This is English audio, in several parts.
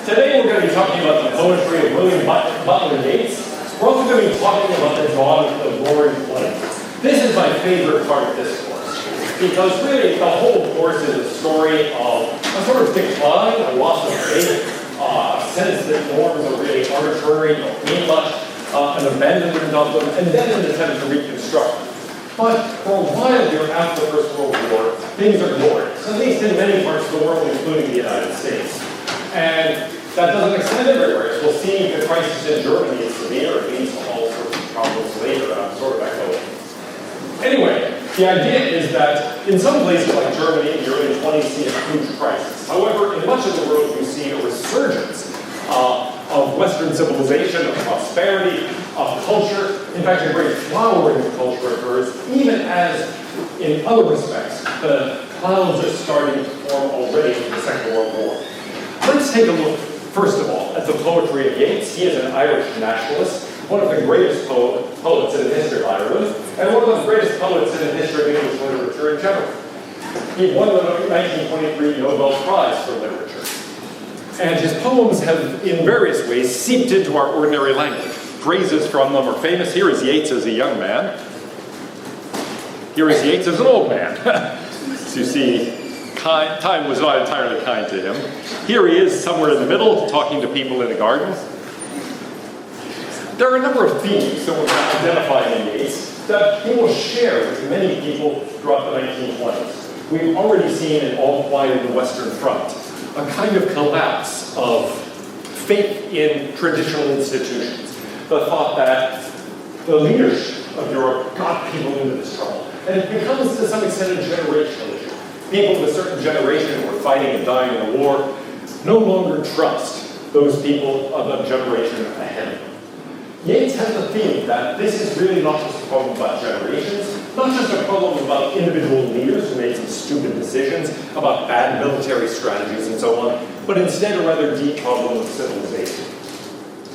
Today we're going to be talking about the poetry of William Butler Yeats. We're also going to be talking about the dawn of the roaring flame. This is my favorite part of this course, because really the whole course is a story of a sort of decline, a loss of faith, a sense that norms are really arbitrary, don't mean much, an abandonment of them, and then an attempt to reconstruct them. But for a while here after the First World War, things are glorious, at least in many parts of the world, including the United States. And that doesn't extend everywhere. As we'll see, the crisis in Germany is severe. It leads to all sorts of problems later, and I'm sort of echoing. Anyway, the idea is that in some places like Germany in the early 20s see a huge crisis. However, in much of the world you see a resurgence of Western civilization, of prosperity, of culture. In fact, a great flowering of culture occurs, even as, in other respects, the clouds are starting to form already in the Second World War. Let's take a look, first of all, at the poetry of Yeats. He is an Irish nationalist, one of the greatest poets in the history of Ireland, and one of the greatest poets in the history of English literature in general. He won the 1923 Nobel Prize for Literature. And his poems have, in various ways, seeped into our ordinary language. Phrases from them are famous. Here is Yeats as a young man. Here is Yeats as an old man. So you see, time was not entirely kind to him. Here he is somewhere in the middle, talking to people in a garden. There are a number of themes that we're identifying in Yeats that he will share with many people throughout the 1920s. We've already seen in All Quiet on the Western Front a kind of collapse of faith in traditional institutions. The thought that the leadership of Europe got people into this trouble. And it becomes, to some extent, a generational issue. People of a certain generation who were fighting and dying in the war no longer trust those people of a generation ahead of them. Yeats has the feeling that this is really not just a problem about generations, not just a problem about individual leaders who made some stupid decisions, about bad military strategies and so on, but instead a rather deep problem of civilization.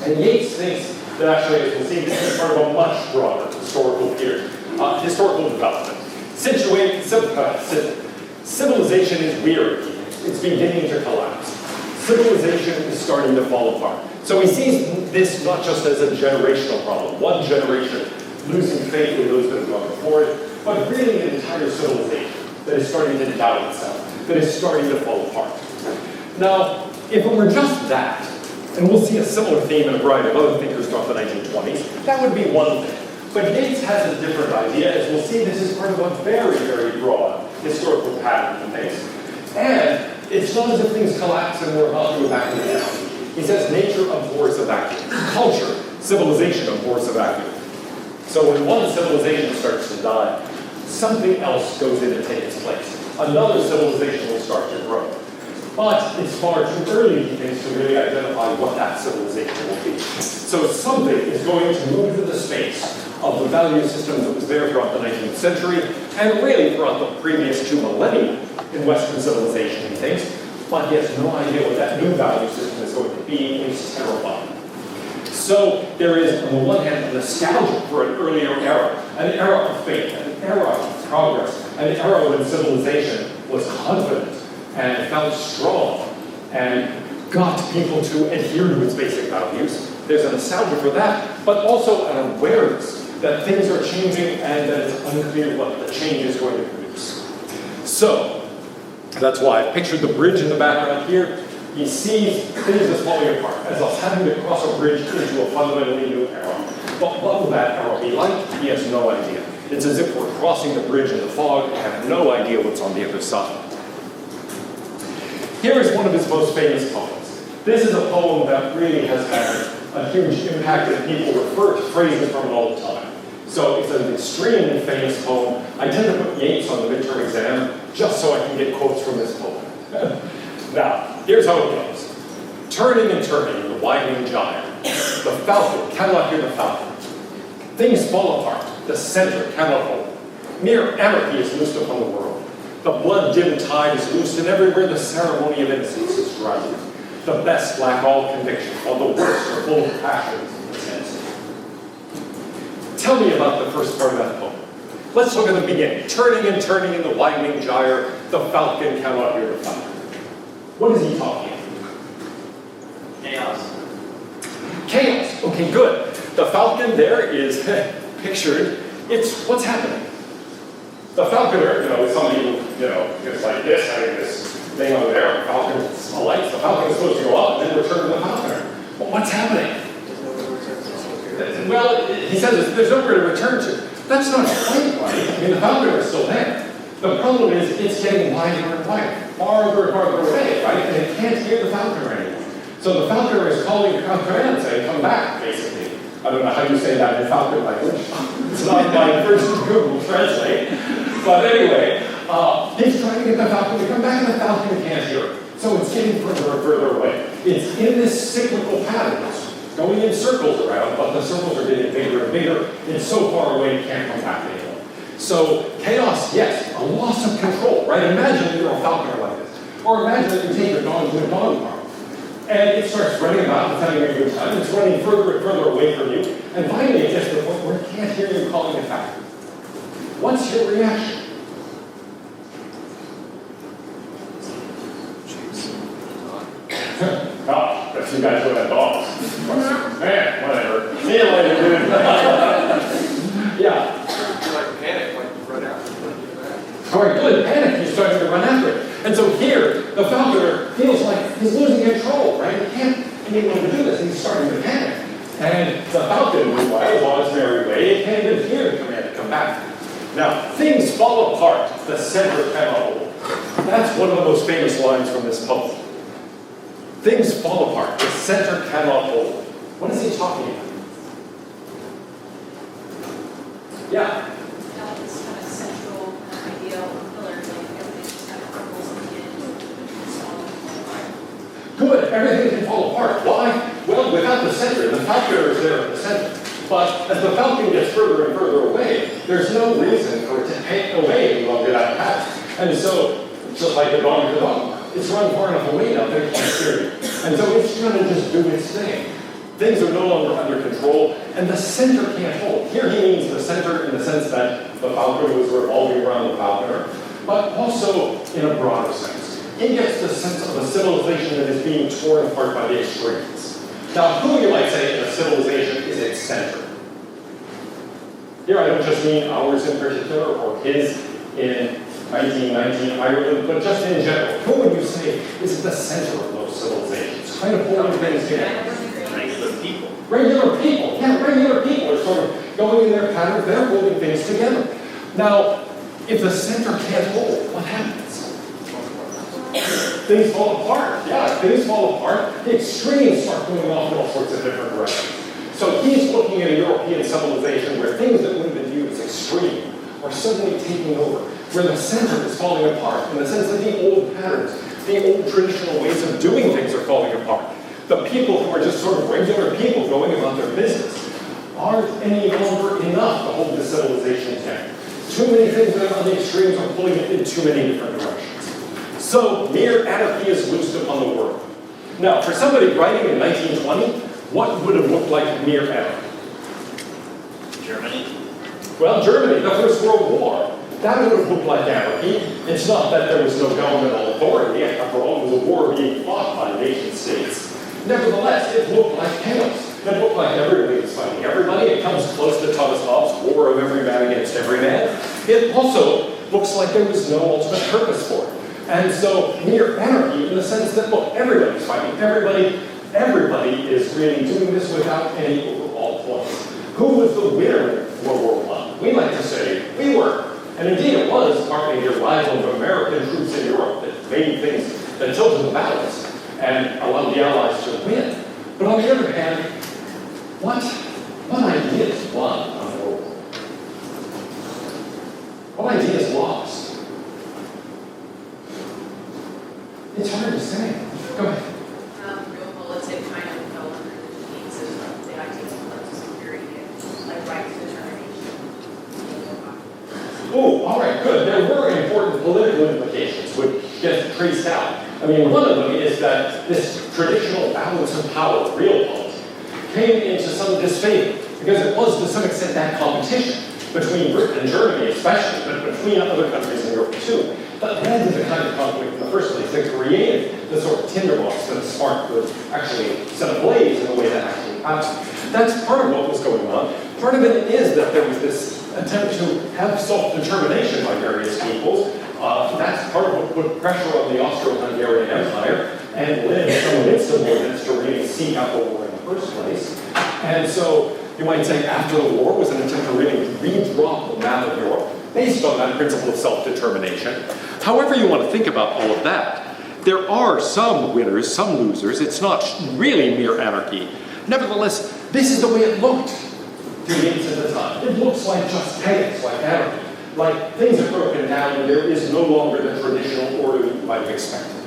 And Yeats thinks that actually, as we'll see, this is part of a much broader historical period, historical development. Civilization is weary. It's beginning to collapse. Civilization is starting to fall apart. So he sees this not just as a generational problem, one generation losing faith in those that have gone before it, but really an entire civilization that is starting to doubt itself, that is starting to fall apart. Now, if it were just that, and we'll see a similar theme in a variety of other thinkers throughout the 1920s, that would be one thing. But Yeats has a different idea. As we'll see, this is part of a very, very broad historical pattern of things. And it's not as if things collapse and we're about to go back into down. He says nature abhors a vacuum. Culture, civilization abhors a vacuum. So when one civilization starts to die, something else goes in to take its place. Another civilization will start to grow. But it's far too early, he thinks, to really identify what that civilization will be. So something is going to move into the space of the value system that was there throughout the 19th century, and really throughout the previous 2 millennia in Western civilization, he thinks. But he has no idea what that new value system is going to be, and he's terrified. So there is, on the one hand, a nostalgia for an earlier era, an era of faith, an era of progress, an era when civilization was confident and felt strong and got people to adhere to its basic values. There's a nostalgia for that, but also an awareness that things are changing and that it's unclear what the change is going to produce. So, that's why I pictured the bridge in the background here. He sees things as falling apart, as us having to cross a bridge into a fundamentally new era. But what will that era be like? He has no idea. It's as if we're crossing the bridge in the fog and have no idea what's on the other side. Here is one of his most famous poems. This is a poem that really has had a huge impact, and people refer to phrases from it all the time. So it's an extremely famous poem. I tend to put Yeats on the midterm exam just so I can get quotes from this poem. Now, here's how it goes. Turning and turning in the widening gyre, the falcon cannot hear the falcon. Things fall apart, the center cannot hold. Mere anarchy is loosed upon the world. The blood-dimmed tide is loosed, and everywhere the ceremony of innocence is drowned. The best lack all conviction, while the worst are full of passions and pretense. Tell me about the first part of that poem. Let's look at the beginning. Turning and turning in the widening gyre, the falcon cannot hear the falcon. What is he talking about? Chaos. Chaos. Okay, good. The Falcon there is pictured. It's what's happening. The falconer, some people, it's like this, having this thing over there. The falcon's lights. The falcon is supposed to go up and then return to the falconer. Well, what's happening? Well, he says there's nowhere to return to. That's not quite right. I mean, the falconer is still there. The problem is it's getting wider and wider, farther and farther away, right? And it can't hear the falconer anymore. So the falconer is calling the command saying, come back, basically. I don't know how you say that in Falcon language. It's not my first Google Translate. But anyway, he's trying to get the falcon to come back, and the falcon can't hear it. So it's getting further and further away. It's in this cyclical pattern. It's going in circles around, but the circles are getting bigger and bigger. It's so far away it can't come back anymore. So chaos, yes, a loss of control, right? Imagine you're a falconer like this. Or imagine that you take your dog to a dog park. And it starts running about and having a good time. It's running further and further away from you. And finally it gets to the point where it can't hear you calling it back. What's your reaction? Oh, that's you guys who have dogs. Man, whatever. See you later, dude. Yeah. You're like panic, like run after it. All right, good. Panic. He's starting to run after it. And so here, the falconer feels like he's losing control, right? He can't be able to do this. He's starting to panic. And the falcon, meanwhile, on its merry way, it can't even hear the command to come back. Now, things fall apart. The center cannot hold. That's one of the most famous lines from this poem. Things fall apart. The center cannot hold. What is he talking about? Yeah. This kind of central idea or pillar, like everything just kind of crumbles in the end. Good. Everything can fall apart. Why? Well, without the center, the falconer is there at the center. But as the falcon gets further and further away, there's no reason for it to hang away any longer that path. And so, just like the dog to the dog, it's run far enough away now that it can't hear you. And so it's trying to just do its thing. Things are no longer under control, and the center can't hold. Here he means the center in the sense that the falconer was revolving around the falconer, but also in a broader sense. He gets the sense of a civilization that is being torn apart by the extremes. Now, who you might say in a civilization is its center? Here I don't just mean ours in particular, or his in 1919 Ireland, but just in general. Who would you say is at the center of those civilizations? Kind of holding things together. Regular people. Regular people. Yeah, regular people are sort of going in their pattern. They're holding things together. Now, if the center can't hold, what happens? Things fall apart. Yeah, things fall apart. The extremes start going off in all sorts of different directions. So he's looking at a European civilization where things that would have been viewed as extreme are suddenly taking over, where the center is falling apart, in the sense that the old patterns, the old traditional ways of doing things are falling apart. The people who are just sort of regular people going about their business aren't any longer enough to hold the civilization together. Too many things that are on the extremes are pulling it in too many different directions. So mere anarchy is loosed upon the world. Now, for somebody writing in 1920, what would have looked like mere anarchy? Germany. Well, Germany, the First World War. That would have looked like anarchy. It's not that there was no governmental authority. After all, it was a war being fought by nation states. Nevertheless, it looked like chaos. It looked like everybody was fighting everybody. It comes close to Thomas Hobbes' war of every man against every man. It also looks like there was no ultimate purpose for it. And so mere anarchy in the sense that, look, everybody's fighting. Everybody is really doing this without any overall point. Who was the winner in World War I? We like to say we were. And indeed it was partly the arrival of American troops in Europe that made things, that tilted the balance and allowed the Allies to win. But on the other hand, what ideas won on the World War? What ideas lost? It's hard to say. Go ahead. Real politic kind of fell under the needs of the ideas of political security and like right to determination. Oh, all right, good. There were important political implications which get traced out. I mean, one of them is that this traditional balance of power, real politics, came into some disfavor because it was to some extent that competition between Britain and Germany especially, but between other countries in Europe too. that led to the kind of conflict in the first place that created the sort of tinderbox that spark would actually set ablaze in the way that actually happened. That's part of what was going on. Part of it is that there was this attempt to have self-determination by various peoples. That's part of what put pressure on the Austro-Hungarian Empire and led some of its subordinates to really seek out the war in the first place. And so you might say after the war was an attempt to really redraw the map of Europe based on that principle of self-determination. However you want to think about all of that, there are some winners, some losers. It's not really mere anarchy. Nevertheless, this is the way it looked to Yeats at the time. It looks like just chaos, like anarchy. Like things are broken down and there is no longer the traditional order you might have expected.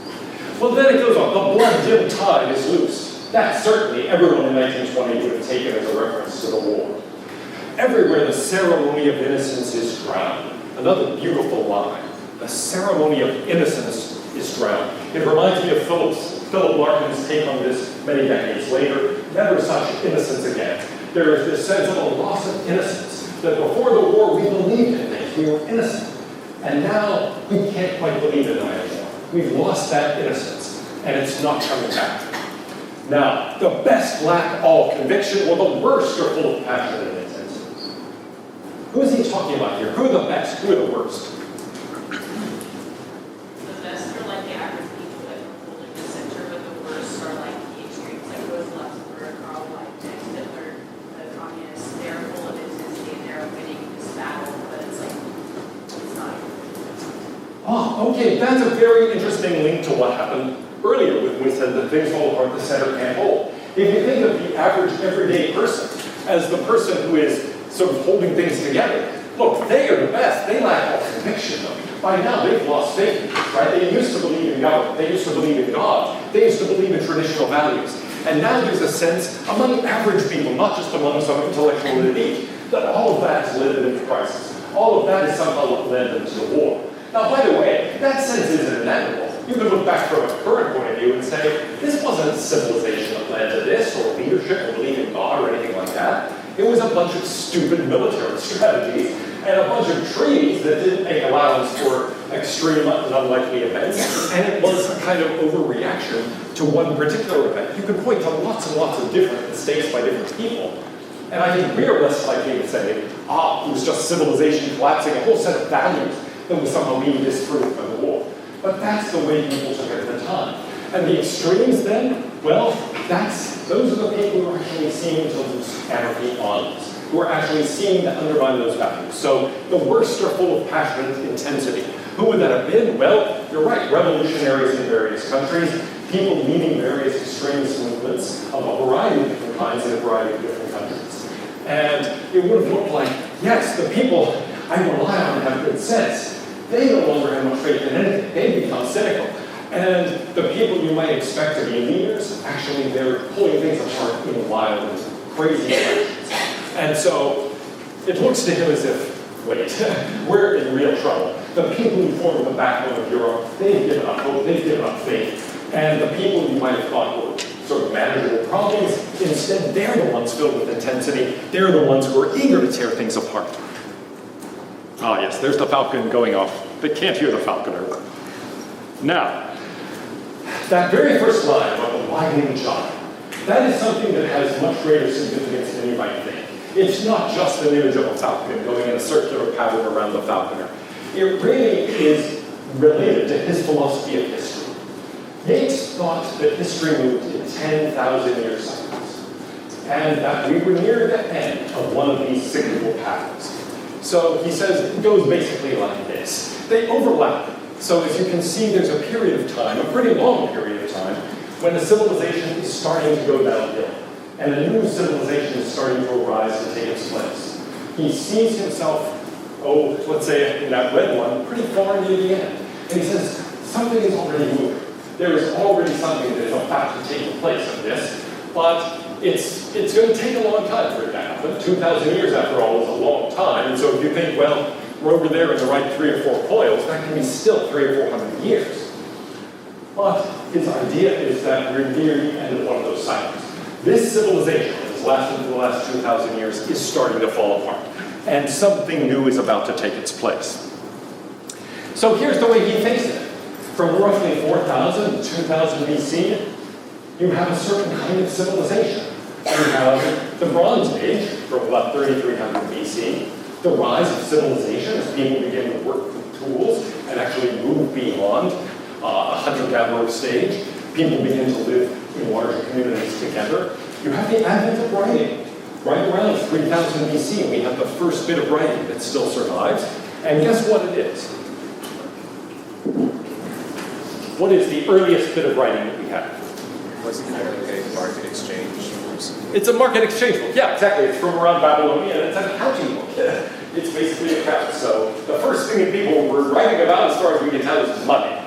Well, then it goes on. The blood-dimmed tide is loose. That certainly everyone in 1920 would have taken as a reference to the war. Everywhere the ceremony of innocence is drowned. Another beautiful line. The ceremony of innocence is drowned. It reminds me of Philip Larkin's take on this many decades later. Never such innocence again. There is this sense of a loss of innocence, that before the war we believed in things, we were innocent. And now we can't quite believe in them anymore. We've lost that innocence, and it's not coming back. Now, the best lack all conviction, while the worst are full of passion and intensity. Who is he talking about here? Who are the best? Who are the worst? The best are like the average people that are holding the center, but the worst are like the extremes, like Rosa Luxemburg, Karl Liebknecht, Hitler, the communists. They're full of intensity and they're winning this battle, but it's like, it's not. Oh, okay, that's a very interesting link to what happened earlier when we said that things fall apart, the center can't hold. If you think of the average everyday person as the person who is sort of holding things together, look, they are the best. They lack all conviction, though. By now, they've lost faith in this, right? They used to believe in government. They used to believe in God. They used to believe in traditional values. And now there's a sense among average people, not just among some intellectual elite, that all of that has led them into crisis. All of that is somehow what led them to the war. Now, by the way, that sense isn't inevitable. You can look back from a current point of view and say, this wasn't civilization that led to this, or leadership, or belief in God, or anything like that. It was a bunch of stupid military strategies and a bunch of treaties that didn't make allowance for extreme and unlikely events. And it was a kind of overreaction to one particular event. You can point to lots and lots of different mistakes by different people. And I think we are less likely to say, it was just civilization collapsing, a whole set of values that was somehow being disproved by the war. But that's the way people took it at the time. And the extremes then, well, those are the people who are actually seeing to lose anarchy on us, who are actually seeing to undermine those values. So the worst are full of passionate intensity. Who would that have been? Well, you're right, revolutionaries in various countries, people leading various extremist movements of a variety of different kinds in a variety of different countries. And it would have looked like, yes, the people I rely on have good sense. They no longer have much faith in anything. They become cynical. And the people you might expect to be leaders, actually they're pulling things apart in wild and crazy directions. And so it looks to him as if, wait, we're in real trouble. The people who form the backbone of Europe, they've given up hope, they've given up faith. And the people you might have thought were sort of manageable problems, instead they're the ones filled with intensity. They're the ones who are eager to tear things apart. Ah, yes, there's the Falcon going off. They can't hear the falconer. Now, that very first line about the widening chime, that is something that has much greater significance than you might think. It's not just an image of a falcon going in a circular pattern around the falconer. It really is related to his philosophy of history. Yeats thought that history moved in 10,000-year cycles, and that we were near the end of one of these cyclical patterns. So he says it goes basically like this. They overlap. So as you can see, there's a period of time, a pretty long period of time, when a civilization is starting to go downhill, and a new civilization is starting to arise to take its place. He sees himself, let's say in that red one, pretty far near the end. And he says, something is already moving. There is already something that is about to take the place of this, but it's going to take a long time for it to happen. 2,000 years, after all, is a long time. And so if you think, well, we're over there in the right 3 or 4 coils, that can be still 300 or 400 years. But his idea is that we're near the end of one of those cycles. This civilization that has lasted for the last 2,000 years is starting to fall apart. And something new is about to take its place. So here's the way he thinks of it. From roughly 4,000 to 2000 BC, you have a certain kind of civilization. You have the Bronze Age, from about 3300 BC, the rise of civilization as people begin to work with tools and actually move beyond a hunter-gatherer stage. People begin to live in larger communities together. You have the advent of writing. Right around 3000 BC, we have the first bit of writing that still survives. And guess what it is? What is the earliest bit of writing that we have? Wasn't there a market exchange? It's a market exchange book. Yeah, exactly. It's from around Babylonia, and it's an accounting book. It's basically a account. So the first thing that people were writing about, as far as we can tell, is money.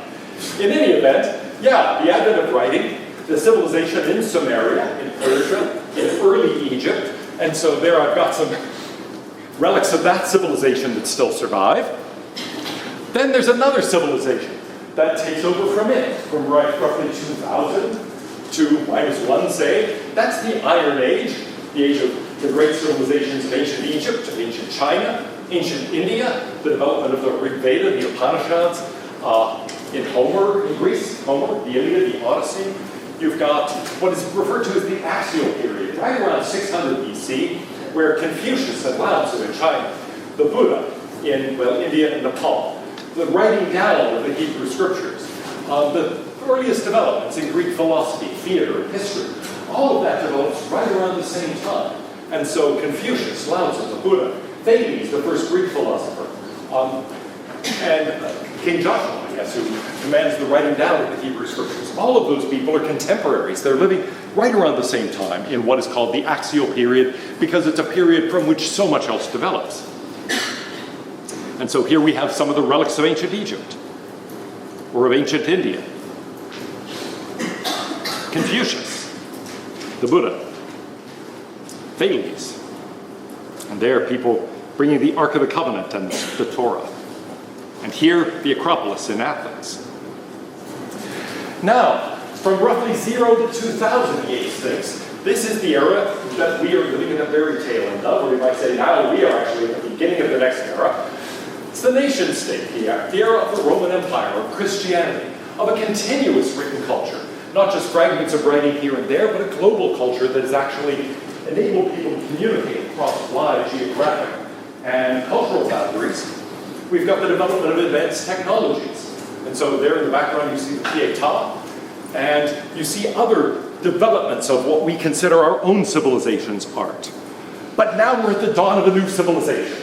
In any event, yeah, the advent of writing, the civilization in Sumeria, in Persia, in early Egypt, and so there I've got some relics of that civilization that still survive. Then there's another civilization that takes over from it, from roughly 2000 to -1, say. That's the Iron Age, the age of the great civilizations of ancient Egypt, of ancient China, ancient India, the development of the Rig Veda, the Upanishads, in Homer, in Greece, Homer, the Iliad, the Odyssey. You've got what is referred to as the axial period, right around 600 BC, where Confucius and Lao Tzu in China, the Buddha in, India and Nepal, the writing down of the Hebrew scriptures, the earliest developments in Greek philosophy, theater, and history, all of that develops right around the same time. And so Confucius, Lao Tzu, the Buddha, Thales, the first Greek philosopher, and King Joshua, I guess, who commands the writing down of the Hebrew scriptures. All of those people are contemporaries. They're living right around the same time in what is called the axial period, because it's a period from which so much else develops. And so here we have some of the relics of ancient Egypt, or of ancient India. Confucius, the Buddha, Thales, and there people bringing the Ark of the Covenant and the Torah. And here, the Acropolis in Athens. Now, from roughly 0 to 2000, Yeats thinks, this is the era that we are living in the very tail end of, or we might say now we are actually at the beginning of the next era. It's the nation state, the era of the Roman Empire, of Christianity, of a continuous written culture. Not just fragments of writing here and there, but a global culture that has actually enabled people to communicate across wide geographic and cultural boundaries. We've got the development of advanced technologies. And so there in the background you see the Pietà, and you see other developments of what we consider our own civilization's art. But now we're at the dawn of a new civilization.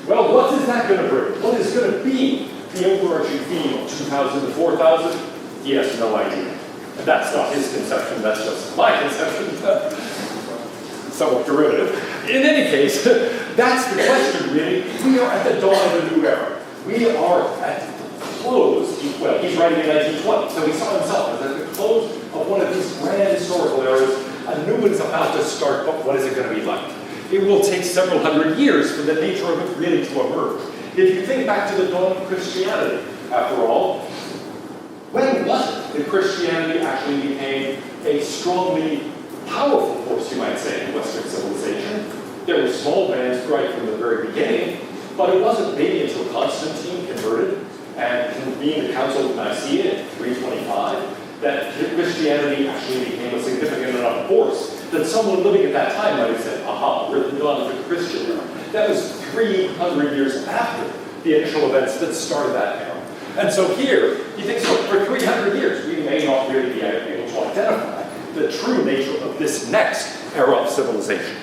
Well, what is that going to bring? What is going to be the overarching theme of 2000 to 4000? He has no idea. And that's not his conception, that's just my conception. Somewhat derivative. In any case, that's the question, really. We are at the dawn of a new era. We are at the close. Well, he's writing in 1920, so he saw himself as at the close of one of these grand historical eras. A new one is about to start, but what is it going to be like? It will take several hundred years for the nature of it really to emerge. If you think back to the dawn of Christianity, after all, when was it that Christianity actually became a strongly powerful force, you might say, in Western civilization? There were small bands right from the very beginning, but it wasn't maybe until Constantine converted and convened the Council of Nicaea in 325 that Christianity actually became a significant enough force that someone living at that time might have said, aha, we're at the dawn of the Christian era. That was 300 years after the initial events that started that era. And so here, he thinks, look, for 300 years, we may not really be able to identify the true nature of this next era of civilization.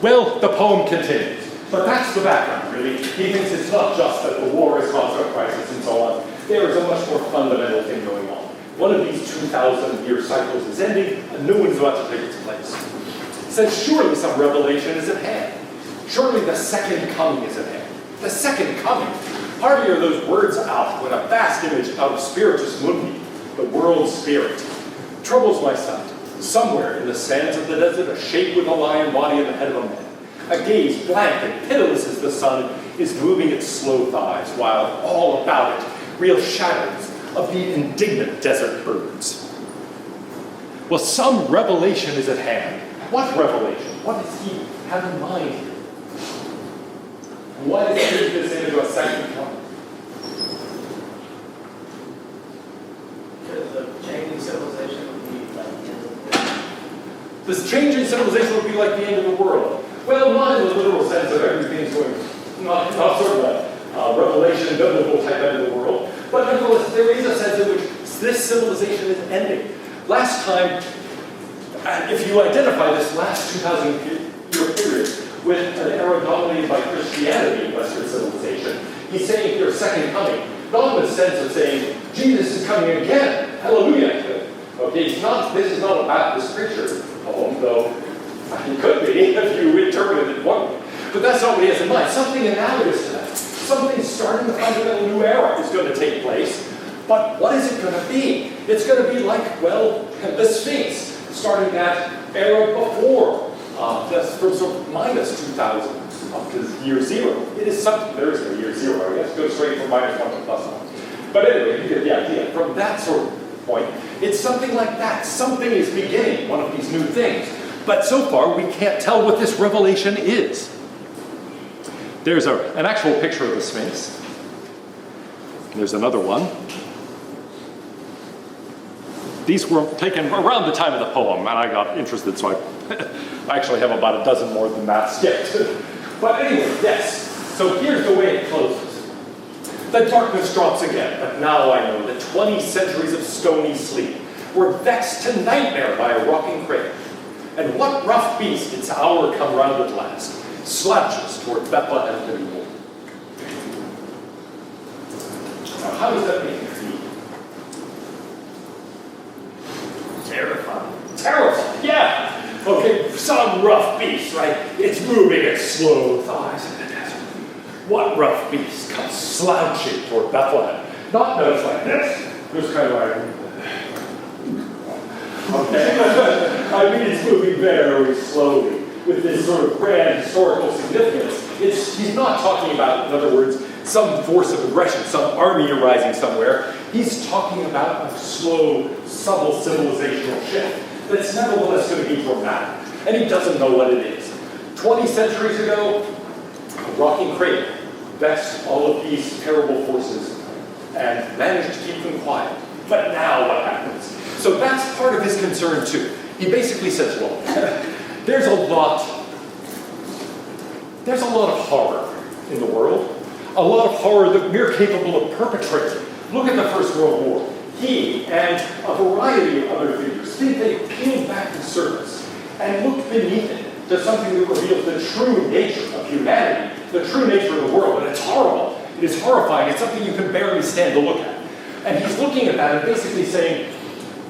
Well, the poem continues. But that's the background, really. He thinks it's not just that the war has caused a crisis and so on. There is a much more fundamental thing going on. One of these 2,000-year cycles is ending, a new one is about to take its place. He says, surely some revelation is at hand. Surely the second coming is at hand. The second coming. Hardly are those words out when a vast image out of Spiritus Mundi, the world spirit, troubles my sight. Somewhere in the sands of the desert, a shape with a lion body and the head of a man. A gaze blank and pitiless as the sun is moving its slow thighs, while all about it, real shadows of the indignant desert birds. Well, some revelation is at hand. What revelation? What does he have in mind here? What is this into a second coming? Because the changing civilization would be like the end of the world. This change in civilization would be like the end of the world. Well, not in the literal sense of everything's going, not sort of a revelation, biblical type end of the world, but nevertheless, there is a sense in which this civilization is ending. Last time, if you identify this last 2,000-year period with an era dominated by Christianity in Western civilization, he's saying there's second coming, not in the sense of saying, Jesus is coming again, hallelujah. Okay, this is not a Baptist preacher poem, though it could be if you interpret it one way. But that's not what he has in mind. Something analogous to that. Something starting the fundamental new era is going to take place. But what is it going to be? It's going to be like, well, the Sphinx, starting that era before, that's from sort of minus 2,000 up to year zero. It is something, there is no year zero, I guess, go straight from minus 1 to plus 1. But anyway, you get the idea. From that sort of point, it's something like that. Something is beginning, one of these new things. But so far, we can't tell what this revelation is. There's an actual picture of the Sphinx. There's another one. These were taken around the time of the poem, and I got interested, so I actually have about a dozen more than that skipped. But anyway, yes. So here's the way it closes. The darkness drops again, but now I know that 20 centuries of stony sleep were vexed to nightmare by a rocking cradle. And what rough beast, its hour come round at last, slouches toward Bethlehem to be born. Now, how does that make you feel? Terrifying. Terrifying, yeah. Okay, some rough beast, right? It's moving its slow thighs in the desert. What rough beast comes slouching toward Bethlehem? Not notes like this. This kind of like, okay. I mean, it's moving very slowly with this sort of grand historical significance. He's not talking about, in other words, some force of aggression, some army arising somewhere. He's talking about a slow, subtle civilizational shift that's nevertheless going to be dramatic. And he doesn't know what it is. 20 centuries ago, a rocking cradle vexed all of these terrible forces and managed to keep them quiet. But now what happens? So that's part of his concern too. He basically says, well, there's a lot of horror in the world. A lot of horror that we're capable of perpetrating. Look at the First World War. He and a variety of other figures think they peeled back the surface and looked beneath it to something that reveals the true nature of humanity, the true nature of the world. And it's horrible. It is horrifying. It's something you can barely stand to look at. And he's looking at that and basically saying,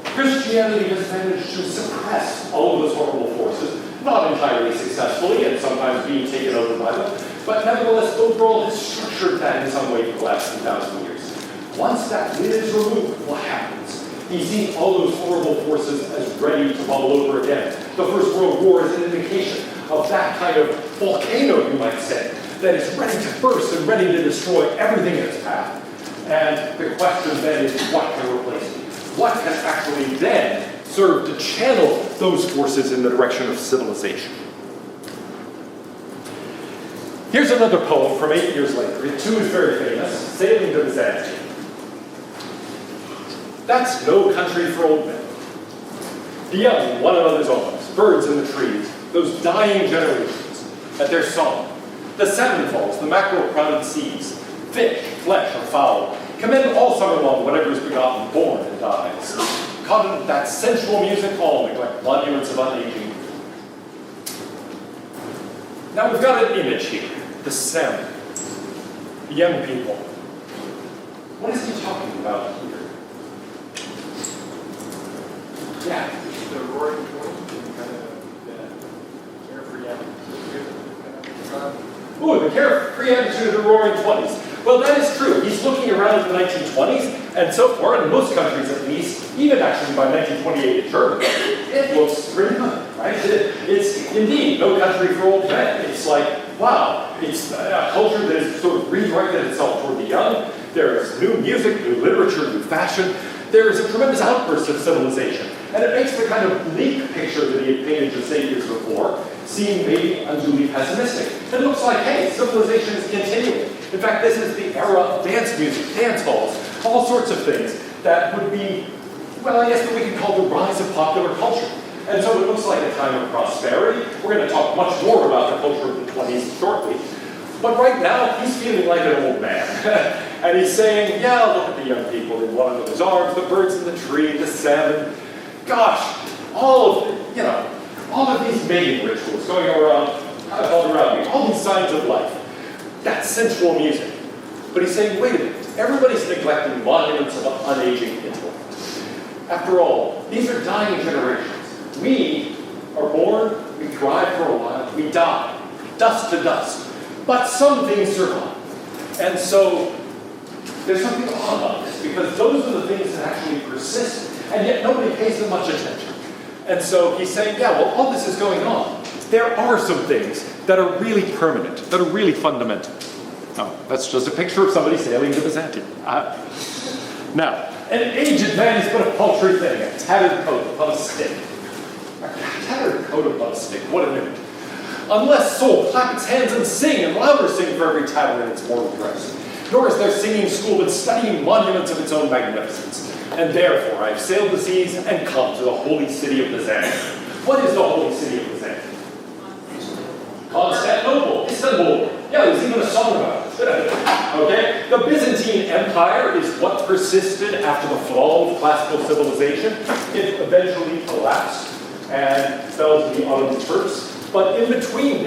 Christianity has managed to suppress all of those horrible forces, not entirely successfully, and sometimes being taken over by them, but nevertheless, overall has structured that in some way for the last 2,000 years. Once that lid is removed, what happens? He sees all those horrible forces as ready to bubble over again. The First World War is an indication of that kind of volcano, you might say, that is ready to burst and ready to destroy everything in its path. And the question then is, what can replace it? What can actually then serve to channel those forces in the direction of civilization? Here's another poem from 8 years later. It too is very famous, Sailing to Byzantium. That's no country for old men. The young, one another's arms, birds in the trees, those dying generations at their song. The salmon falls, the mackerel crowded seas, fish, flesh, or fowl, commend all summer long whatever is begotten, born, and dies. Caught in that sensual music, all neglect, monuments of unaging. Now we've got an image here, the salmon, the young people. What is he talking about here? Yeah. The roaring 20s, kind of carefree attitude. Ooh, the carefree attitude of the roaring 20s. Well, that is true. He's looking around at the 1920s, and so far, in most countries at least, even actually by 1928 in Germany, it looks pretty good, right? It's indeed no country for old men. It's like, wow, it's a culture that has sort of redirected itself toward the young. There is new music, new literature, new fashion. There is a tremendous outburst of civilization. And it makes the kind of bleak picture that he had painted just 8 years before seem maybe unduly pessimistic. It looks like, hey, civilization is continuing. In fact, this is the era of dance music, dance halls, all sorts of things that would be, well, I guess what we could call the rise of popular culture. And so it looks like a time of prosperity. We're going to talk much more about the culture of the 20s shortly. But right now, he's feeling like an old man. And he's saying, yeah, look at the young people in one of his arms, the birds in the tree, the salmon. Gosh, all of these mating rituals going around, all around me, all these signs of life. That's sensual music. But he's saying, wait a minute, everybody's neglecting monuments of unaging intellect. After all, these are dying generations. We are born, we thrive for a while, we die, dust to dust. But some things survive. And so there's something odd about this, because those are the things that actually persist, and yet nobody pays them much attention. And so he's saying, yeah, well, all this is going on. There are some things that are really permanent, that are really fundamental. Oh, that's just a picture of somebody sailing to Byzantium. Now, an aged man is but a paltry thing, a tattered coat upon a stick. A tattered coat upon a stick, what a minute. Unless soul clap its hands and sing, and louder sing for every tattle in its mortal dress. Nor is there singing school, but studying monuments of its own magnificence. And therefore I have sailed the seas and come to the holy city of Byzantium. What is the holy city of Byzantium? Constantinople, Istanbul. Yeah, there's even a song about it. Okay? The Byzantine Empire is what persisted after the fall of classical civilization. It eventually collapsed and fell to the Ottoman Turks. But in between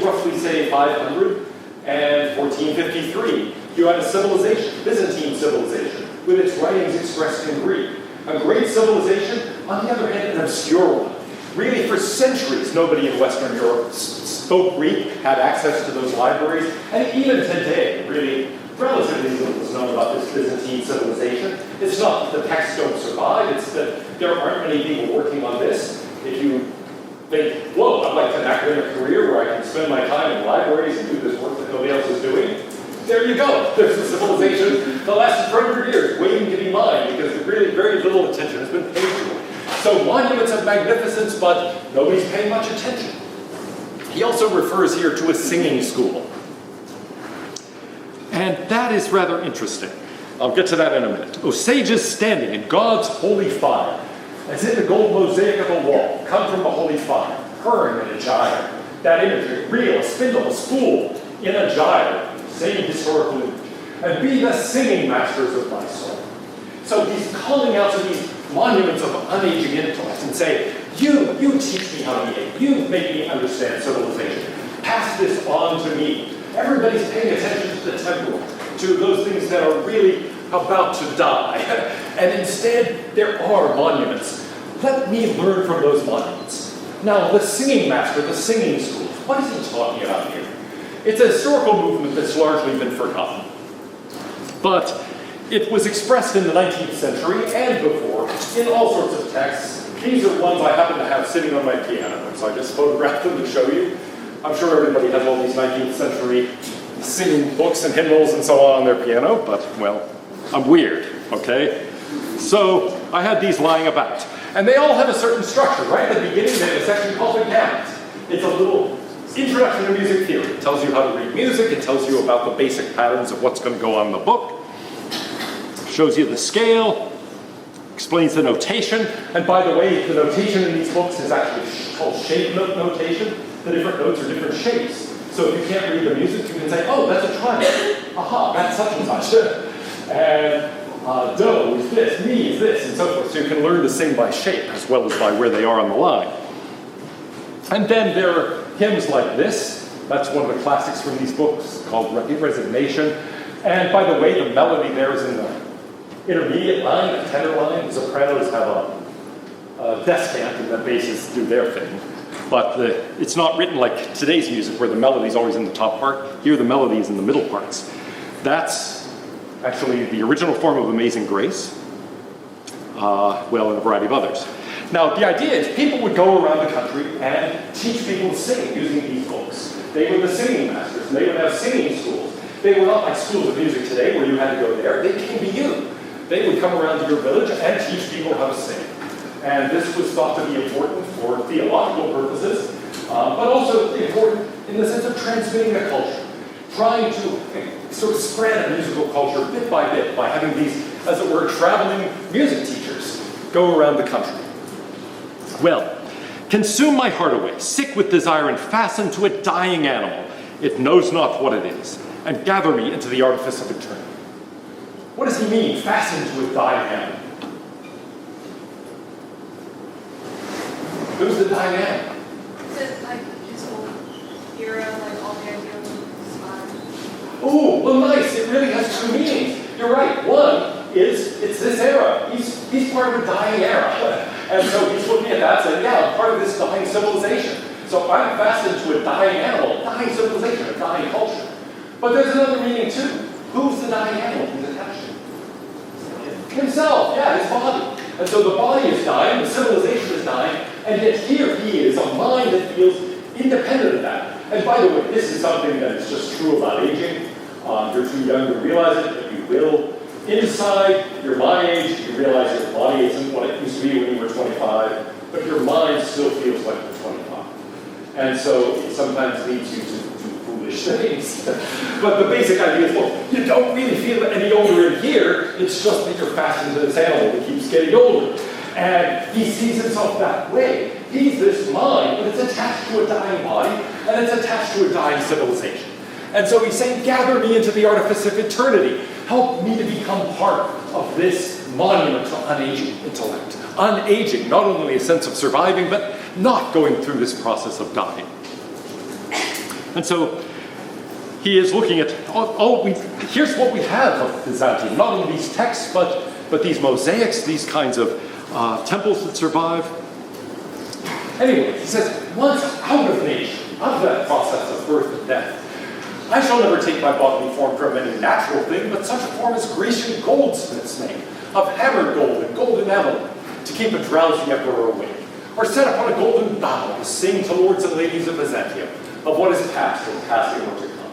roughly, say, 500 and 1453, you had a civilization, Byzantine civilization, with its writings expressed in Greek. A great civilization, on the other hand, an obscure one. Really, for centuries, nobody in Western Europe spoke Greek, had access to those libraries, and even today, really, relatively little is known about this Byzantine civilization. It's not that the texts don't survive, it's that there aren't many people working on this. If you think, whoa, I'd like an academic career where I can spend my time in libraries and do this work that nobody else is doing, there you go. There's a civilization that lasted for 100 years, waiting to be mined, because really very little attention has been paid to it. So monuments of magnificence, but nobody's paying much attention. He also refers here to a singing school. And that is rather interesting. I'll get to that in a minute. O sages standing in God's holy fire, as in the gold mosaic of a wall, come from the holy fire, purring in a gyre. That imagery, reel, a spindle, a spool, in a gyre, same historical image. And be the singing masters of my soul. So he's calling out to these monuments of unaging intellect and say, you teach me how to behave. You make me understand civilization. Pass this on to me. Everybody's paying attention to the temporal, to those things that are really about to die. And instead, there are monuments. Let me learn from those monuments. Now, the singing master, the singing school, what is he talking about here? It's a historical movement that's largely been forgotten. But it was expressed in the 19th century and before in all sorts of texts. These are ones I happen to have sitting on my piano, so I just photographed them to show you. I'm sure everybody has all these 19th century singing books and hymnals and so on their piano, but, well, I'm weird, okay? So I had these lying about. And they all have a certain structure, right? At the beginning, they have a section called the gamut. It's a little introduction to music theory. It tells you how to read music. It tells you about the basic patterns of what's going to go on in the book. Shows you the scale. Explains the notation. And by the way, the notation in these books is actually called shape note notation. The different notes are different shapes. So if you can't read the music, you can say, oh, that's a triangle. Aha, that's such and such. And do is this, mi is this, and so forth. So you can learn to sing by shape as well as by where they are on the line. And then there are hymns like this. That's one of the classics from these books called Resignation. And by the way, the melody there is in the intermediate line, the tenor line. The sopranos have a descant, and the basses do their thing. But it's not written like today's music where the melody is always in the top part. Here the melody is in the middle parts. That's actually the original form of Amazing Grace, well, and a variety of others. Now, the idea is people would go around the country and teach people to sing using these books. They were the singing masters, and they would have singing schools. They were not like schools of music today where you had to go there. They came to you. They would come around to your village and teach people how to sing. And this was thought to be important for theological purposes, but also important in the sense of transmitting a culture, trying to sort of spread a musical culture bit by bit by having these, as it were, traveling music teachers go around the country. Well, consume my heart away, sick with desire and fastened to a dying animal. It knows not what it is, and gather me into the artifice of eternity. What does he mean, fastened to a dying animal? Who's the dying animal? Is it like his old era, like all the ideals inspired? Oh, well, nice. It really has two meanings. You're right. One is it's this era. He's part of a dying era. And so he's looking at that and saying, yeah, I'm part of this dying civilization. So I'm fastened to a dying animal, a dying civilization, a dying culture. But there's another meaning too. Who's the dying animal he's attached to? Himself, yeah, his body. And so the body is dying, the civilization is dying, and yet here he is, a mind that feels independent of that. And by the way, this is something that is just true about aging. You're too young to realize it, but you will. Inside, you're my age, you realize your body isn't what it used to be when you were 25, but your mind still feels like you're 25. And so it sometimes leads you to do foolish things. But the basic idea is, well, you don't really feel any older in here, it's just that you're fastened to this animal that keeps getting older. And he sees himself that way. He's this mind, but it's attached to a dying body, and it's attached to a dying civilization. And so he's saying, gather me into the artifice of eternity. Help me to become part of this monument to unaging intellect. Unaging, not only a sense of surviving, but not going through this process of dying. And so he is looking at, here's what we have of Byzantium. Not only these texts, but these mosaics, these kinds of temples that survive. Anyway, he says, once out of nature, out of that process of birth and death, I shall never take my bodily form from any natural thing, but such a form as Grecian goldsmiths make, of hammered gold and golden emblem, to keep a drowsy emperor awake, or set upon a golden bough to sing to lords and ladies of Byzantium of what is past and passing or to come.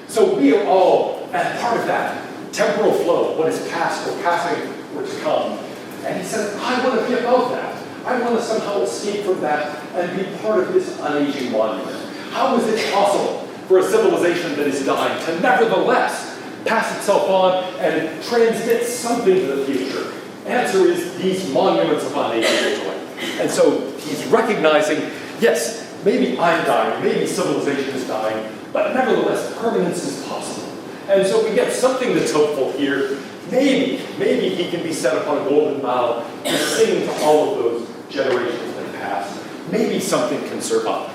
So we are all at part of that temporal flow, what is past or passing or to come. And he says, I want to be above that. I want to somehow escape from that and be part of this unaging monument. How is it possible for a civilization that is dying to nevertheless pass itself on and transmit something to the future? Answer is these monuments of unaging intellect. And so he's recognizing, yes, maybe I'm dying, maybe civilization is dying, but nevertheless permanence is possible. And so we get something that's hopeful here. Maybe he can be set upon a golden bough to sing to all of those generations that passed. Maybe something can survive.